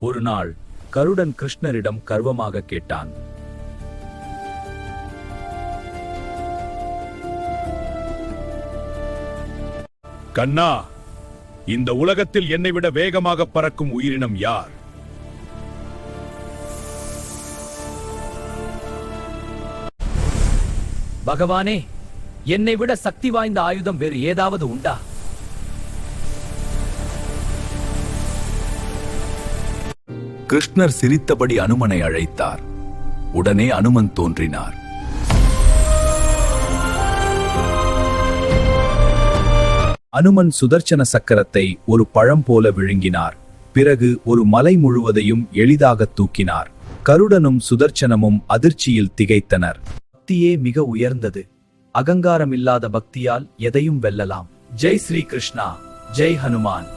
ஒரு நாள் கருடன் கிருஷ்ணரிடம் கர்வமாக கேட்டான். கண்ணா, இந்த உலகத்தில் என்னை விட வேகமாக பறக்கும் உயிரினம் யார்? பகவானே, என்னை விட சக்தி வாய்ந்த ஆயுதம் வேறு ஏதாவது உண்டா? கிருஷ்ணர் சிரித்தபடி அனுமனை அழைத்தார். உடனே அனுமன் தோன்றினார். அனுமன் சுதர்சன சக்கரத்தை ஒரு பழம் போல விழுங்கினார். பிறகு ஒரு மலை முழுவதையும் எளிதாக தூக்கினார். கருடனும் சுதர்சனமும் அதிர்ச்சியில் திகைத்தனர். பக்தியே மிக உயர்ந்தது. அகங்காரமில்லாத பக்தியால் எதையும் வெல்லலாம். ஜெய் ஸ்ரீ கிருஷ்ணா, ஜெய் ஹனுமான்.